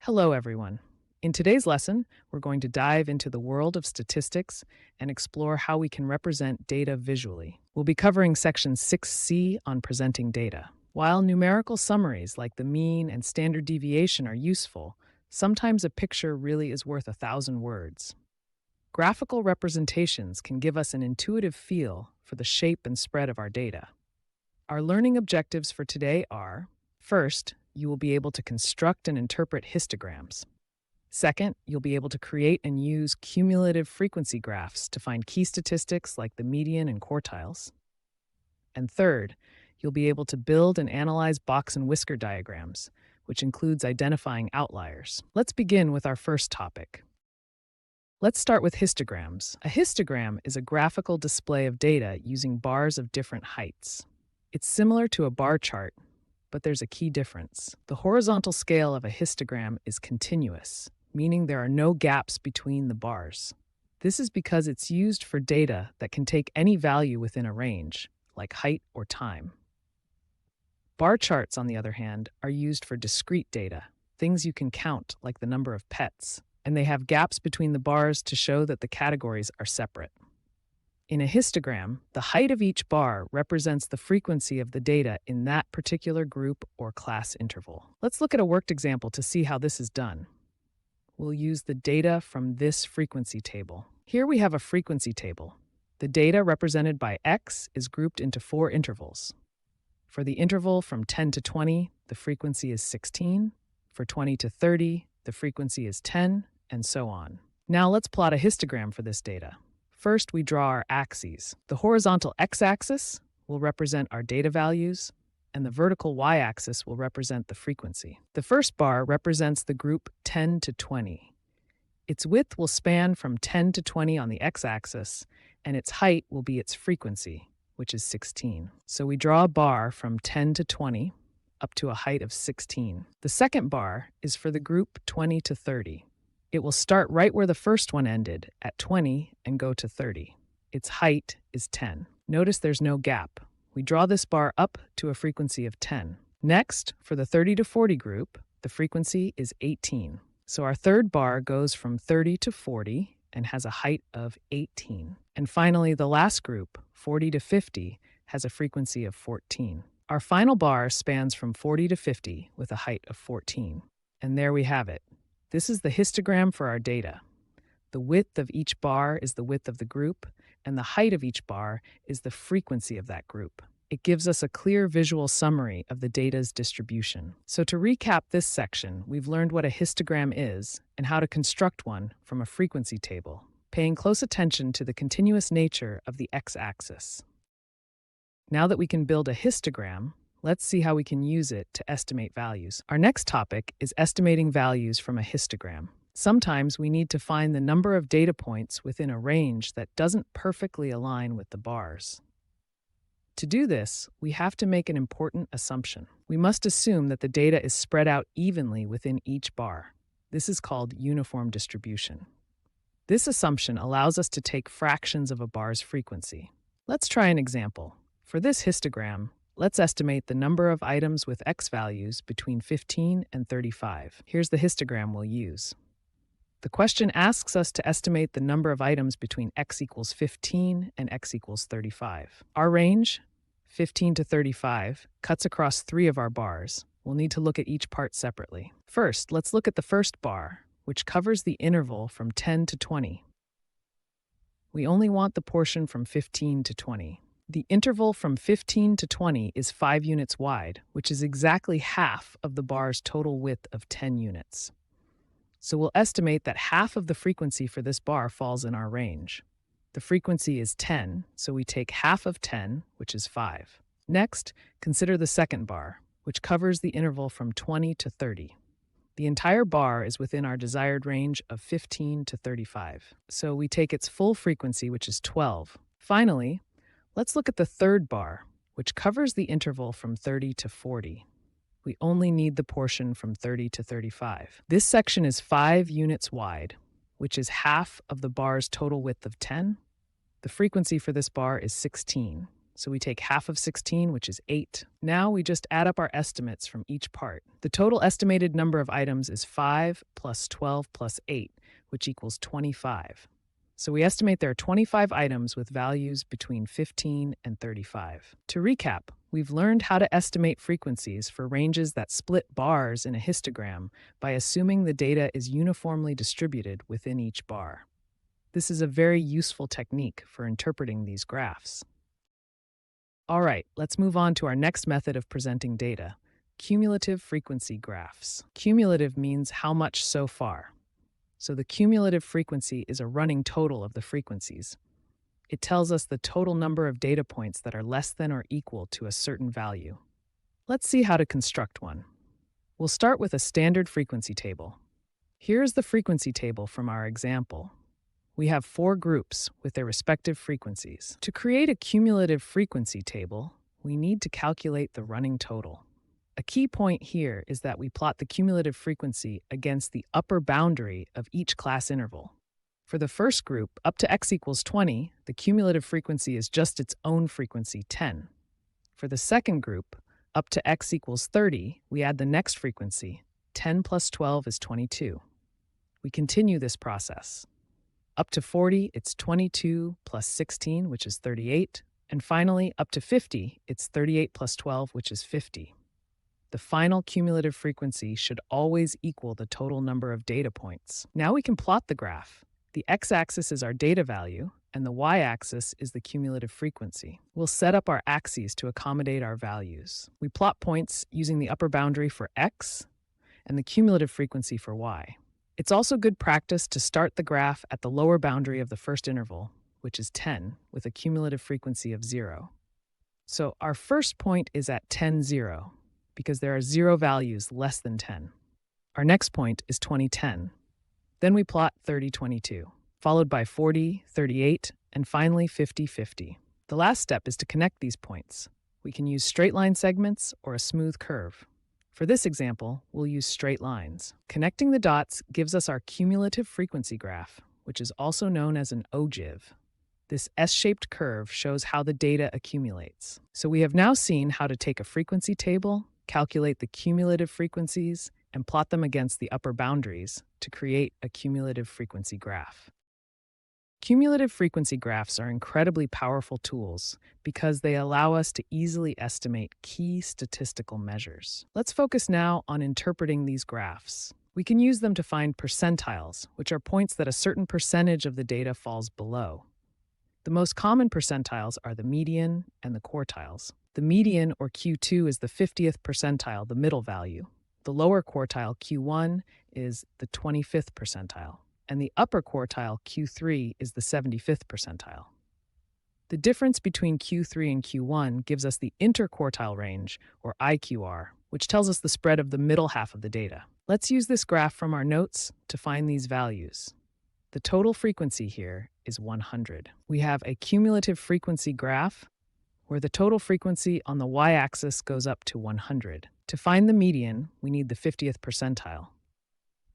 Hello, everyone. In today's lesson, we're going to dive into the world of statistics and explore how we can represent data visually. We'll be covering section 6C on presenting data. While numerical summaries like the mean and standard deviation are useful, sometimes a picture really is worth 1,000 words. Graphical representations can give us an intuitive feel for the shape and spread of our data. Our learning objectives for today are: first, you will be able to construct and interpret histograms. Second, you'll be able to create and use cumulative frequency graphs to find key statistics like the median and quartiles. And third, you'll be able to build and analyze box and whisker diagrams, which includes identifying outliers. Let's begin with our first topic. Let's start with histograms. A histogram is a graphical display of data using bars of different heights. It's similar to a bar chart, but there's a key difference. The horizontal scale of a histogram is continuous, meaning there are no gaps between the bars. This is because it's used for data that can take any value within a range, like height or time. Bar charts, on the other hand, are used for discrete data, things you can count, like the number of pets, and they have gaps between the bars to show that the categories are separate. In a histogram, the height of each bar represents the frequency of the data in that particular group or class interval. Let's look at a worked example to see how this is done. We'll use the data from this frequency table. Here we have a frequency table. The data represented by X is grouped into 4 intervals. For the interval from 10 to 20, the frequency is 16. For 20 to 30, the frequency is 10, and so on. Now let's plot a histogram for this data. First, we draw our axes. The horizontal x-axis will represent our data values, and the vertical y-axis will represent the frequency. The first bar represents the group 10 to 20. Its width will span from 10 to 20 on the x-axis, and its height will be its frequency, which is 16. So we draw a bar from 10 to 20 up to a height of 16. The second bar is for the group 20 to 30. It will start right where the first one ended, at 20, and go to 30. Its height is 10. Notice there's no gap. We draw this bar up to a frequency of 10. Next, for the 30 to 40 group, the frequency is 18. So our third bar goes from 30 to 40 and has a height of 18. And finally, the last group, 40 to 50, has a frequency of 14. Our final bar spans from 40 to 50 with a height of 14. And there we have it. This is the histogram for our data. The width of each bar is the width of the group, and the height of each bar is the frequency of that group. It gives us a clear visual summary of the data's distribution. So to recap this section, we've learned what a histogram is and how to construct one from a frequency table, paying close attention to the continuous nature of the x-axis. Now that we can build a histogram, let's see how we can use it to estimate values. Our next topic is estimating values from a histogram. Sometimes we need to find the number of data points within a range that doesn't perfectly align with the bars. To do this, we have to make an important assumption. We must assume that the data is spread out evenly within each bar. This is called uniform distribution. This assumption allows us to take fractions of a bar's frequency. Let's try an example. For this histogram, let's estimate the number of items with X values between 15 and 35. Here's the histogram we'll use. The question asks us to estimate the number of items between X equals 15 and X equals 35. Our range, 15 to 35, cuts across 3 of our bars. We'll need to look at each part separately. First, let's look at the first bar, which covers the interval from 10 to 20. We only want the portion from 15 to 20. The interval from 15 to 20 is 5 units wide, which is exactly half of the bar's total width of 10 units. So we'll estimate that half of the frequency for this bar falls in our range. The frequency is 10, so we take half of 10, which is 5. Next, consider the second bar, which covers the interval from 20 to 30. The entire bar is within our desired range of 15 to 35, so we take its full frequency, which is 12. Finally, let's look at the third bar, which covers the interval from 30 to 40. We only need the portion from 30 to 35. This section is 5 units wide, which is half of the bar's total width of 10. The frequency for this bar is 16, So we take half of 16, which is 8. Now we just add up our estimates from each part. The total estimated number of items is 5 plus 12 plus 8, which equals 25. So we estimate there are 25 items with values between 15 and 35. To recap, we've learned how to estimate frequencies for ranges that split bars in a histogram by assuming the data is uniformly distributed within each bar. This is a very useful technique for interpreting these graphs. All right, let's move on to our next method of presenting data, cumulative frequency graphs. Cumulative means how much so far. So the cumulative frequency is a running total of the frequencies. It tells us the total number of data points that are less than or equal to a certain value. Let's see how to construct one. We'll start with a standard frequency table. Here's the frequency table from our example. We have 4 groups with their respective frequencies. To create a cumulative frequency table, we need to calculate the running total. A key point here is that we plot the cumulative frequency against the upper boundary of each class interval. For the first group, up to x equals 20, the cumulative frequency is just its own frequency, 10. For the second group, up to x equals 30, we add the next frequency. 10 plus 12 is 22. We continue this process. Up to 40, it's 22 plus 16, which is 38. And finally, up to 50, it's 38 plus 12, which is 50. The final cumulative frequency should always equal the total number of data points. Now we can plot the graph. The x-axis is our data value, and the y-axis is the cumulative frequency. We'll set up our axes to accommodate our values. We plot points using the upper boundary for x and the cumulative frequency for y. It's also good practice to start the graph at the lower boundary of the first interval, which is 10, with a cumulative frequency of 0. So our first point is at 10, 0. Because there are 0 values less than 10. Our next point is 2010. Then we plot 30, 22, followed by 40, 38, and finally 50, 50. The last step is to connect these points. We can use straight line segments or a smooth curve. For this example, we'll use straight lines. Connecting the dots gives us our cumulative frequency graph, which is also known as an ogive. This S-shaped curve shows how the data accumulates. So we have now seen how to take a frequency table, calculate the cumulative frequencies, and plot them against the upper boundaries to create a cumulative frequency graph. Cumulative frequency graphs are incredibly powerful tools because they allow us to easily estimate key statistical measures. Let's focus now on interpreting these graphs. We can use them to find percentiles, which are points that a certain percentage of the data falls below. The most common percentiles are the median and the quartiles. The median, or Q2, is the 50th percentile, the middle value. The lower quartile, Q1, is the 25th percentile. And the upper quartile, Q3, is the 75th percentile. The difference between Q3 and Q1 gives us the interquartile range, or IQR, which tells us the spread of the middle half of the data. Let's use this graph from our notes to find these values. The total frequency here is 100. We have a cumulative frequency graph where the total frequency on the y-axis goes up to 100. To find the median, we need the 50th percentile.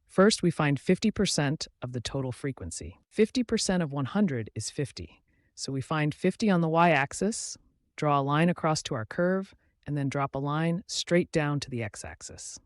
First, we find 50% of the total frequency. 50% of 100 is 50. So we find 50 on the y-axis, draw a line across to our curve, and then drop a line straight down to the x-axis.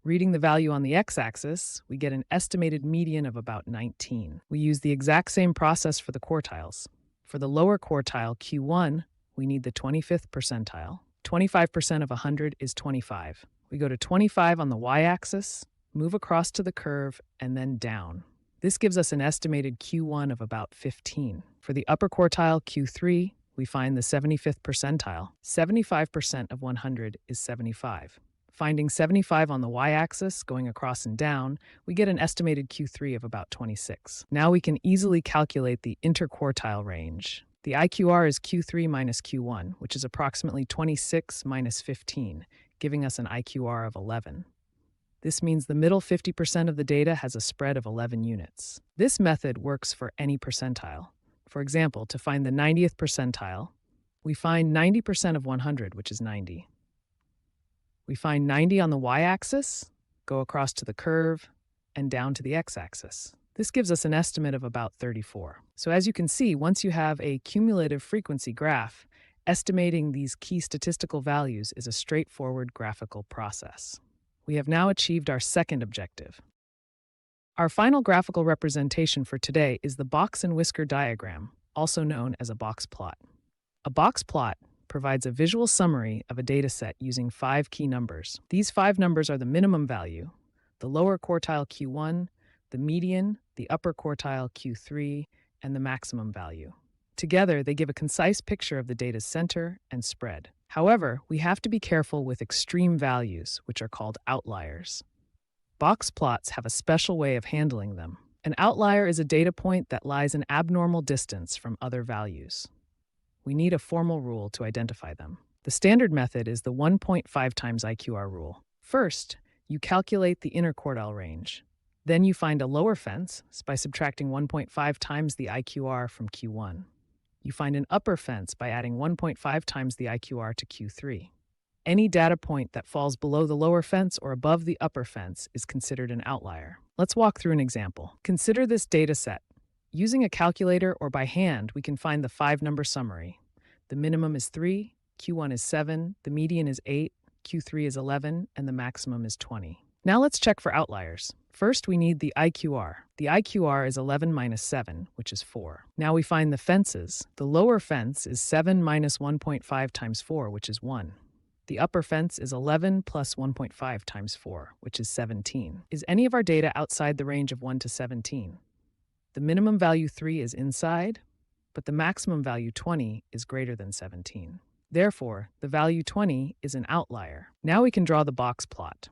Reading the value on the x-axis, we get an estimated median of about 19. We use the exact same process for the quartiles. For the lower quartile, Q1, we need the 25th percentile. 25% of 100 is 25. We go to 25 on the y-axis, move across to the curve, and then down. This gives us an estimated Q1 of about 15. For the upper quartile, Q3, we find the 75th percentile. 75% of 100 is 75. Finding 75 on the y-axis, going across and down, we get an estimated Q3 of about 26. Now we can easily calculate the interquartile range. The IQR is Q3 minus Q1, which is approximately 26 minus 15, giving us an IQR of 11. This means the middle 50% of the data has a spread of 11 units. This method works for any percentile. For example, to find the 90th percentile, we find 90% of 100, which is 90. We find 90 on the y-axis, go across to the curve, and down to the x-axis. This gives us an estimate of about 34. So as you can see, once you have a cumulative frequency graph, Estimating these key statistical values is a straightforward graphical process. We have now achieved our second objective. Our final graphical representation for today is the box and whisker diagram, also known as a box plot. A box plot provides a visual summary of a dataset using 5 key numbers. These 5 numbers are the minimum value, the lower quartile Q1, the median, the upper quartile Q3, and the maximum value. Together, they give a concise picture of the data's center and spread. However, we have to be careful with extreme values, which are called outliers. Box plots have a special way of handling them. An outlier is a data point that lies an abnormal distance from other values. We need a formal rule to identify them. The standard method is the 1.5 times IQR rule. First, you calculate the interquartile range. Then you find a lower fence by subtracting 1.5 times the IQR from Q1. You find an upper fence by adding 1.5 times the IQR to Q3. Any data point that falls below the lower fence or above the upper fence is considered an outlier. Let's walk through an example. Consider this data set. Using a calculator or by hand, we can find the 5-number summary. The minimum is 3, Q1 is 7, the median is 8, Q3 is 11, and the maximum is 20. Now let's check for outliers. First, we need the IQR. The IQR is 11 minus 7, which is 4. Now we find the fences. The lower fence is 7 minus 1.5 times 4, which is 1. The upper fence is 11 plus 1.5 times 4, which is 17. Is any of our data outside the range of 1 to 17? The minimum value 3 is inside, but the maximum value 20 is greater than 17. Therefore, the value 20 is an outlier. Now we can draw the box plot.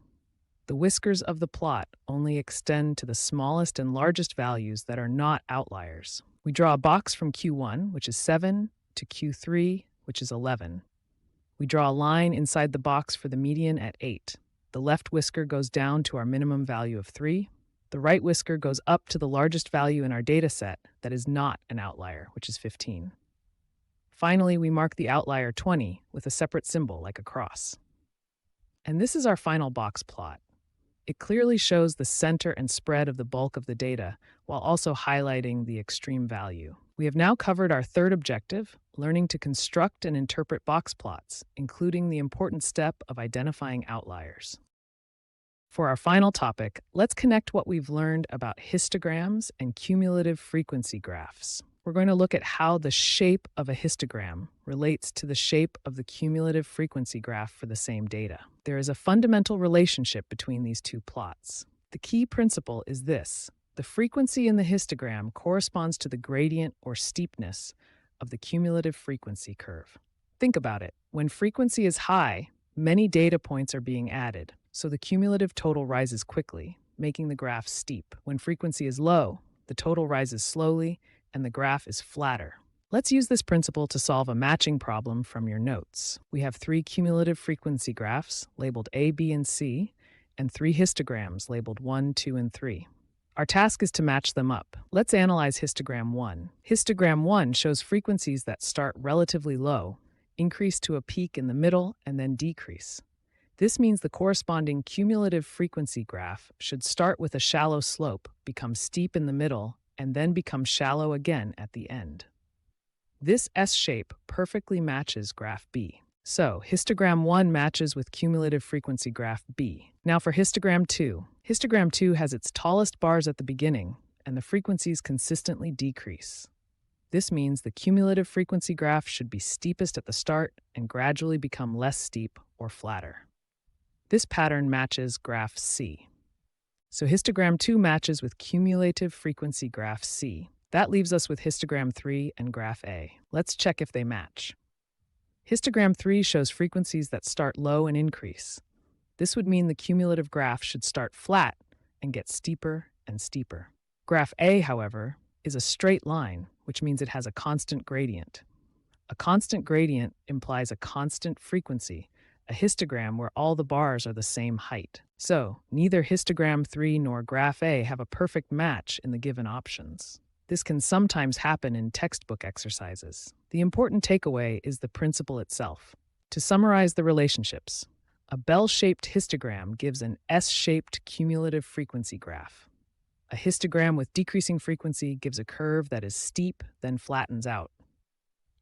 The whiskers of the plot only extend to the smallest and largest values that are not outliers. We draw a box from Q1, which is 7, to Q3, which is 11. We draw a line inside the box for the median at 8. The left whisker goes down to our minimum value of 3. The right whisker goes up to the largest value in our data set that is not an outlier, which is 15. Finally, we mark the outlier 20 with a separate symbol like a cross. And this is our final box plot. It clearly shows the center and spread of the bulk of the data, while also highlighting the extreme value. We have now covered our third objective, learning to construct and interpret box plots, including the important step of identifying outliers. For our final topic, let's connect what we've learned about histograms and cumulative frequency graphs. We're going to look at how the shape of a histogram relates to the shape of the cumulative frequency graph for the same data. There is a fundamental relationship between these two plots. The key principle is this: the frequency in the histogram corresponds to the gradient or steepness of the cumulative frequency curve. Think about it. When frequency is high, many data points are being added, so the cumulative total rises quickly, making the graph steep. When frequency is low, the total rises slowly, and the graph is flatter. Let's use this principle to solve a matching problem from your notes. We have 3 cumulative frequency graphs labeled A, B, and C, and 3 histograms labeled 1, 2, and 3. Our task is to match them up. Let's analyze histogram 1. Histogram 1 shows frequencies that start relatively low, increase to a peak in the middle, and then decrease. This means the corresponding cumulative frequency graph should start with a shallow slope, become steep in the middle, and then become shallow again at the end. This S-shape perfectly matches graph B. So, histogram 1 matches with cumulative frequency graph B. Now for histogram 2. Histogram 2 has its tallest bars at the beginning, and the frequencies consistently decrease. This means the cumulative frequency graph should be steepest at the start and gradually become less steep or flatter. This pattern matches graph C. So histogram 2 matches with cumulative frequency graph C. That leaves us with histogram 3 and graph A. Let's check if they match. Histogram 3 shows frequencies that start low and increase. This would mean the cumulative graph should start flat and get steeper and steeper. Graph A, however, is a straight line, which means it has a constant gradient. A constant gradient implies a constant frequency, a histogram where all the bars are the same height. So, neither histogram 3 nor graph A have a perfect match in the given options. This can sometimes happen in textbook exercises. The important takeaway is the principle itself. To summarize the relationships, a bell-shaped histogram gives an S-shaped cumulative frequency graph. A histogram with decreasing frequency gives a curve that is steep, then flattens out.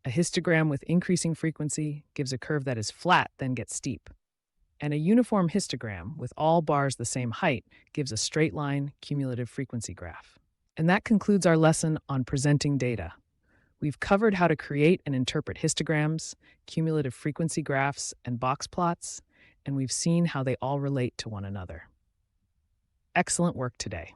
A histogram with increasing frequency gives a curve that is flat, then gets steep. And a uniform histogram with all bars the same height gives a straight line cumulative frequency graph. And that concludes our lesson on presenting data. We've covered how to create and interpret histograms, cumulative frequency graphs, and box plots, and we've seen how they all relate to one another. Excellent work today.